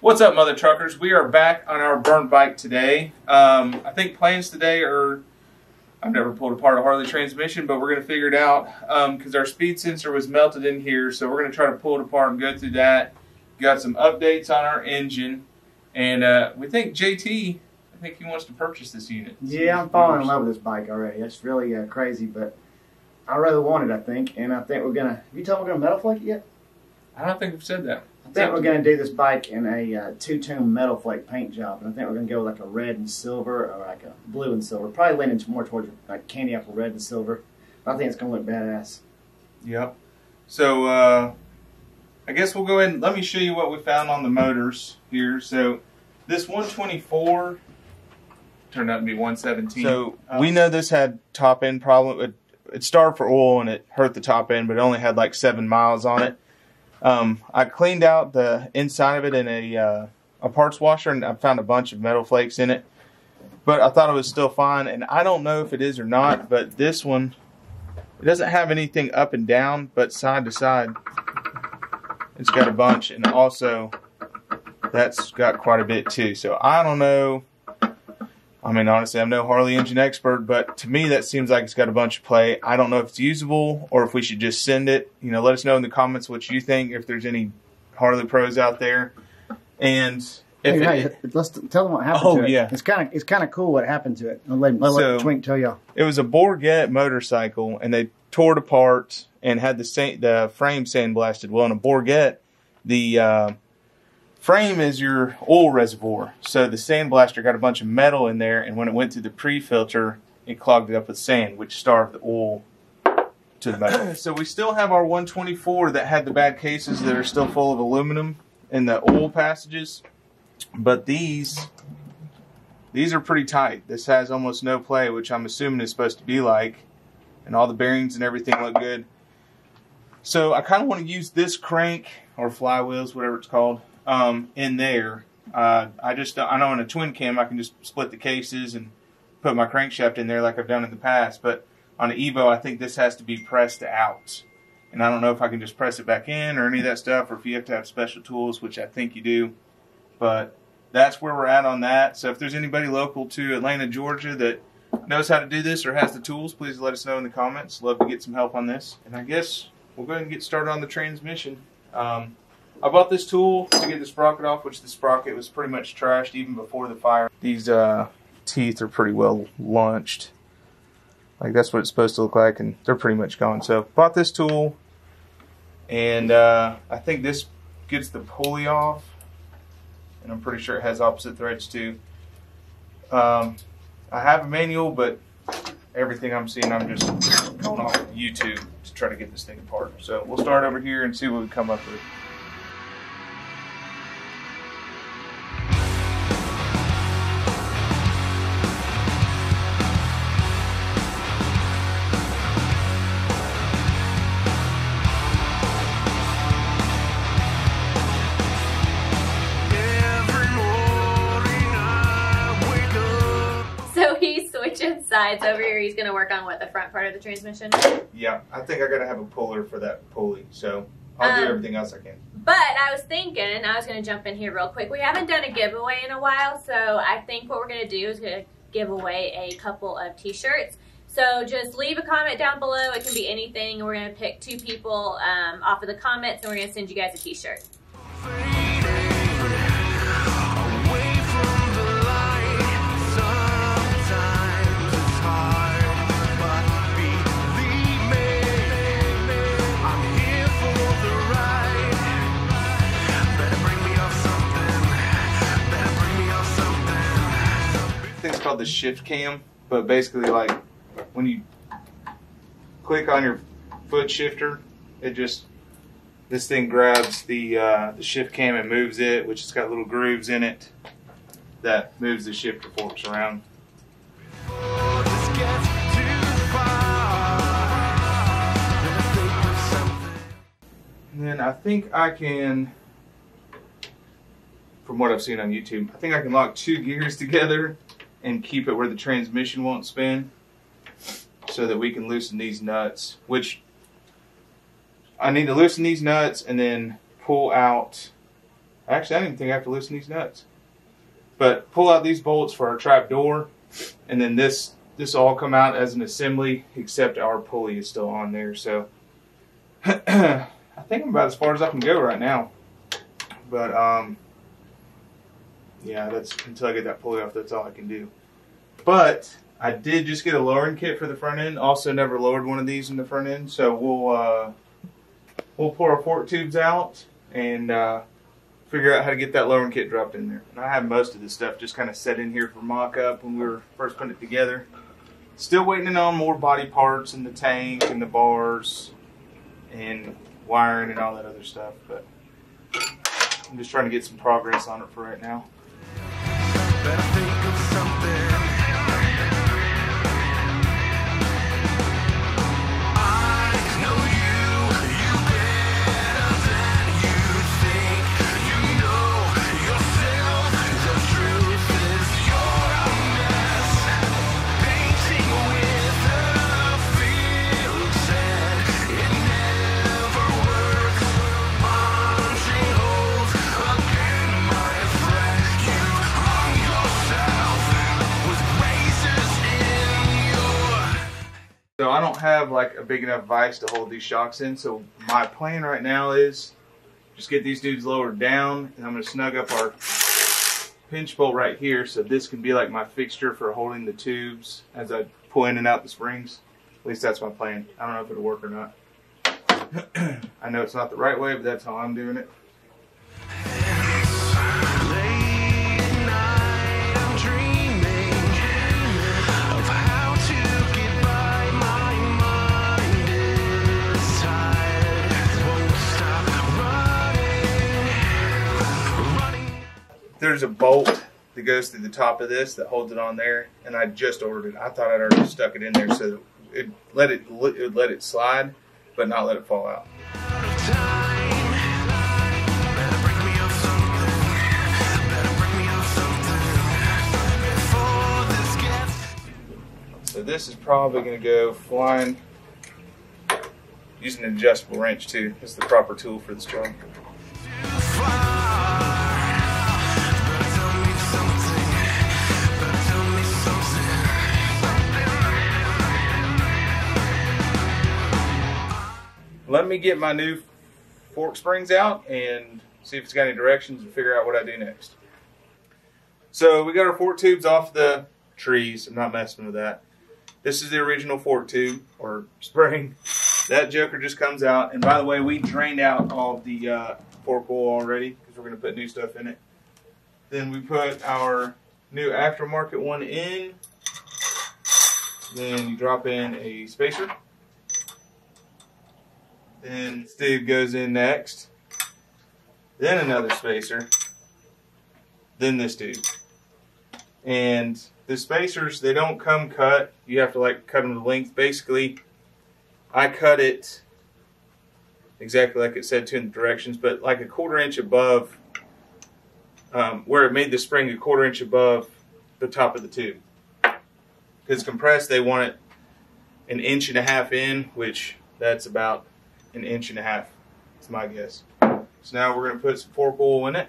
What's up, mother truckers? We are back on our burnt bike today. I think plans today are, I've never pulled apart a Harley transmission, but we're going to figure it out because our speed sensor was melted in here, so we're going to try to pull it apart and go through that. Got some updates on our engine, and we think JT, I think he wants to purchase this unit. Yeah, I'm falling in love with this bike already. It's really crazy, but I really want it, I think, and I think we're going to, have you told me we're going to metal flake it yet? I don't think we've said that. I think we're going to do this bike in a two-tone metal flake paint job, and I think we're going to go with like a red and silver, or like a blue and silver. Probably leaning more towards like candy apple red and silver. But I think it's going to look badass. Yep. So I guess we'll go ahead and let me show you what we found on the motors here. So this 124 turned out to be 117. So we know this had top end problem. It started for oil and it hurt the top end, but it only had like 7 miles on it. I cleaned out the inside of it in a parts washer, and I found a bunch of metal flakes in it, but I thought it was still fine, and I don't know if it is or not, but this one, it doesn't have anything up and down, but side to side it's got a bunch, and also that's got quite a bit too. So I don't know. I mean, honestly, I'm no Harley engine expert, but to me that seems like it's got a bunch of play. I don't know if it's usable or if we should just send it. You know, let us know in the comments what you think, if there's any Harley pros out there. And if let's tell them what happened to it. Yeah. It's kind of cool what happened to it. Let Twink tell y'all. It was a Bourget motorcycle, and they tore it apart and had the frame sandblasted. Well, in a Bourget, the frame is your oil reservoir, so the sandblaster got a bunch of metal in there, and when it went through the pre-filter, it clogged it up with sand, which starved the oil to the metal. So we still have our 124 that had the bad cases that are still full of aluminum in the oil passages, but these are pretty tight. This has almost no play, which I'm assuming is supposed to be like, and all the bearings and everything look good. So I kind of want to use this crank, or flywheels, whatever it's called, in there. I know in a twin cam I can just split the cases and put my crankshaft in there like I've done in the past, but on an Evo I think this has to be pressed out, and I don't know if I can just press it back in or any of that stuff, or if you have to have special tools, which I think you do. But that's where we're at on that. So if there's anybody local to Atlanta, Georgia that knows how to do this or has the tools, please let us know in the comments. Love to get some help on this. And I guess we'll go ahead and get started on the transmission. I bought this tool to get the sprocket off, which the sprocket was pretty much trashed even before the fire. These teeth are pretty well launched. Like, that's what it's supposed to look like, and they're pretty much gone. So bought this tool, and I think this gets the pulley off, and I'm pretty sure it has opposite threads too. I have a manual, but everything I'm seeing, I'm just going off of YouTube to try to get this thing apart. So we'll start over here and see what we come up with. Sides over here. He's going to work on what, the front part of the transmission? Yeah, I think I got to have a puller for that pulley, so I'll do everything else I can. But I was thinking, I was going to jump in here real quick. We haven't done a giveaway in a while, so I think what we're going to do is going to give away a couple of t-shirts. So just leave a comment down below. It can be anything. We're going to pick 2 people off of the comments, and we're going to send you guys a t-shirt. It's called the shift cam, but basically, like, when you click on your foot shifter, this thing grabs the shift cam and moves it, which has got little grooves in it that moves the shifter forks around. And then I think I can, from what I've seen on YouTube, I think I can lock 2 gears together and keep it where the transmission won't spin, so that we can loosen these nuts, which I need to loosen these nuts and then pull out Actually, I don't even think I have to loosen these nuts. But pull out these bolts for our trap door, and then this will all come out as an assembly, except our pulley is still on there. So I think I'm about as far as I can go right now. But yeah, that's until I get that pulley off. That's all I can do. But I did just get a lowering kit for the front end. Also, never lowered one of these in the front end. So we'll pull our fork tubes out and figure out how to get that lowering kit dropped in there. And I have most of this stuff just kind of set in here for mock-up when we were first putting it together. Still waiting on more body parts and the tank and the bars and wiring and all that other stuff. But I'm just trying to get some progress on it for right now. Better think of something. So I don't have like a big enough vise to hold these shocks in, so my plan right now is just get these dudes lowered down, and I'm going to snug up our pinch bolt right here so this can be like my fixture for holding the tubes as I pull in and out the springs. At least that's my plan. I don't know if it'll work or not. I know it's not the right way, but that's how I'm doing it. There's a bolt that goes through the top of this that holds it on there, and I just ordered it. I thought I'd already stuck it in there so it would let it slide, but not let it fall out. So this is probably going to go flying using an adjustable wrench too. It's the proper tool for this job. Let me get my new fork springs out and see if it's got any directions and figure out what I do next. So we got our fork tubes off the trees. I'm not messing with that. This is the original fork tube or spring. That joker just comes out. And by the way, we drained out all of the fork oil already because we're going to put new stuff in it. Then we put our new aftermarket one in. Then you drop in a spacer. Then this tube goes in next. Then another spacer. Then this tube. And the spacers, they don't come cut. You have to like cut them to length. Basically, I cut it exactly like it said to in the directions, but like a 1/4 inch above where it made the spring, a 1/4 inch above the top of the tube. Because compressed, they want it 1.5 inches in, which that's about 1.5 inches. That's my guess. So now we're going to put some fork oil in it.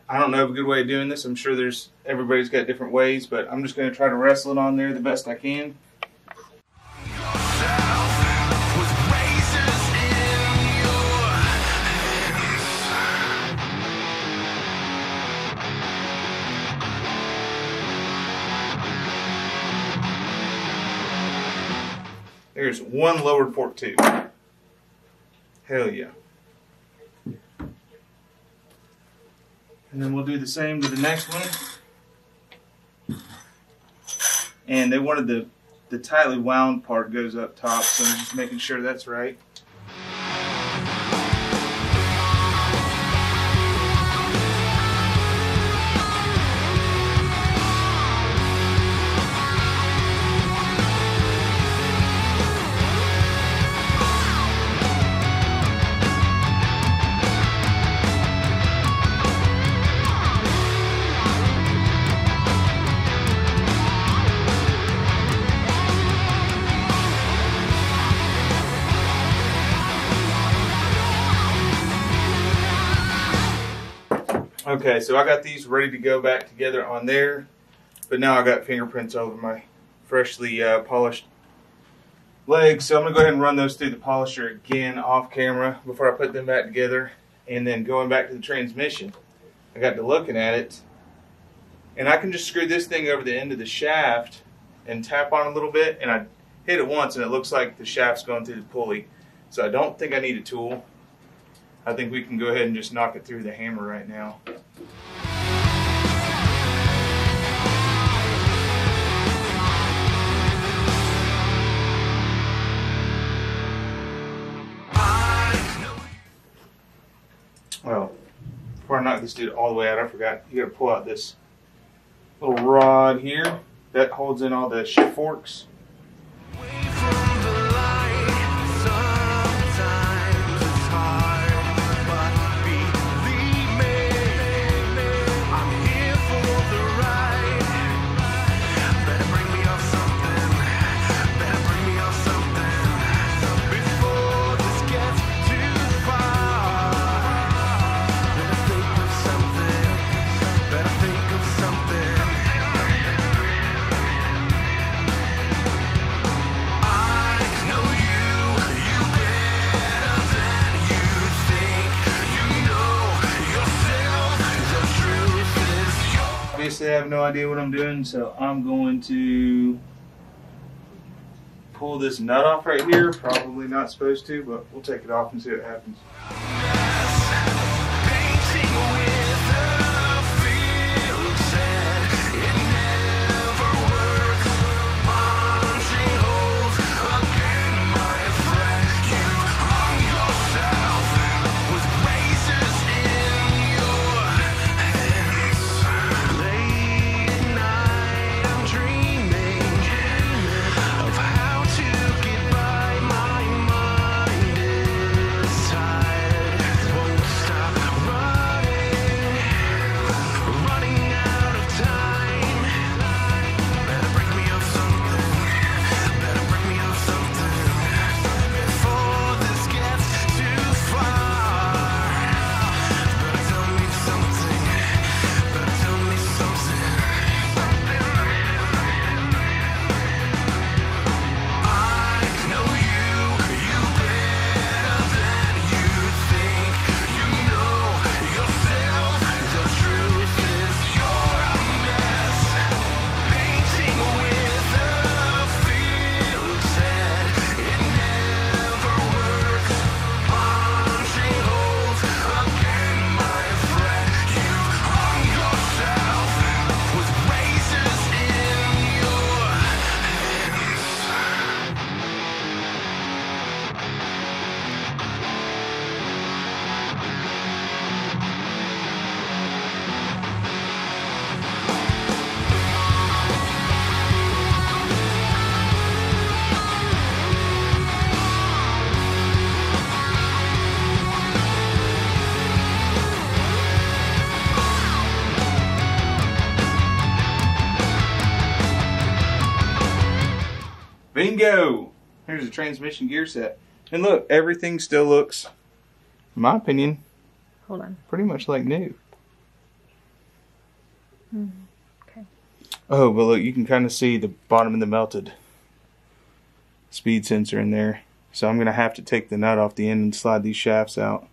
I don't know of a good way of doing this. I'm sure everybody's got different ways, but I'm just going to try to wrestle it on there the best I can. There's one lowered fork tube. Hell yeah. And then we'll do the same to the next one. And they wanted the tightly wound part goes up top, so I'm just making sure that's right. Okay, so I got these ready to go back together on there, but now I got fingerprints all over my freshly polished legs. So I'm going to go ahead and run those through the polisher again off camera before I put them back together. And then going back to the transmission, I got to looking at it, and I can just screw this thing over the end of the shaft and tap on a little bit, and I hit it once and it looks like the shaft's going through the pulley. So I don't think I need a tool. I think we can go ahead and just knock it through the hammer right now. Well, before I knock this dude all the way out, I forgot. You gotta pull out this little rod here that holds in all the shift forks. Obviously, I have no idea what I'm doing, so I'm going to pull this nut off right here. Probably not supposed to, but we'll take it off and see what happens. Bingo! Here's a transmission gear set. And look, everything still looks, in my opinion, hold on, pretty much like new. Okay. Oh, but look, you can kind of see the bottom of the melted speed sensor in there. So I'm going to have to take the nut off the end and slide these shafts out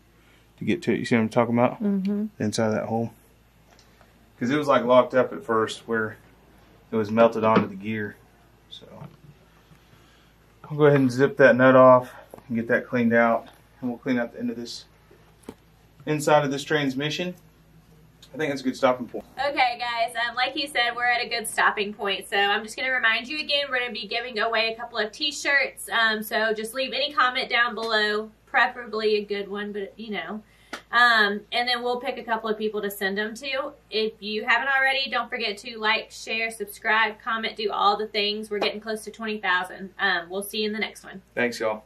to get to it. You see what I'm talking about? Mm-hmm. Inside of that hole. Because it was like locked up at first where it was melted onto the gear. So I'll go ahead and zip that nut off and get that cleaned out. And we'll clean out the end of this, inside of this transmission. I think that's a good stopping point. Okay, guys, like you said, we're at a good stopping point. So I'm just going to remind you again, we're going to be giving away a couple of t-shirts. So just leave any comment down below, preferably a good one, but you know. And then we'll pick a couple of people to send them to. If you haven't already, don't forget to like, share, subscribe, comment, do all the things. We're getting close to 20,000. We'll see you in the next one. Thanks, y'all.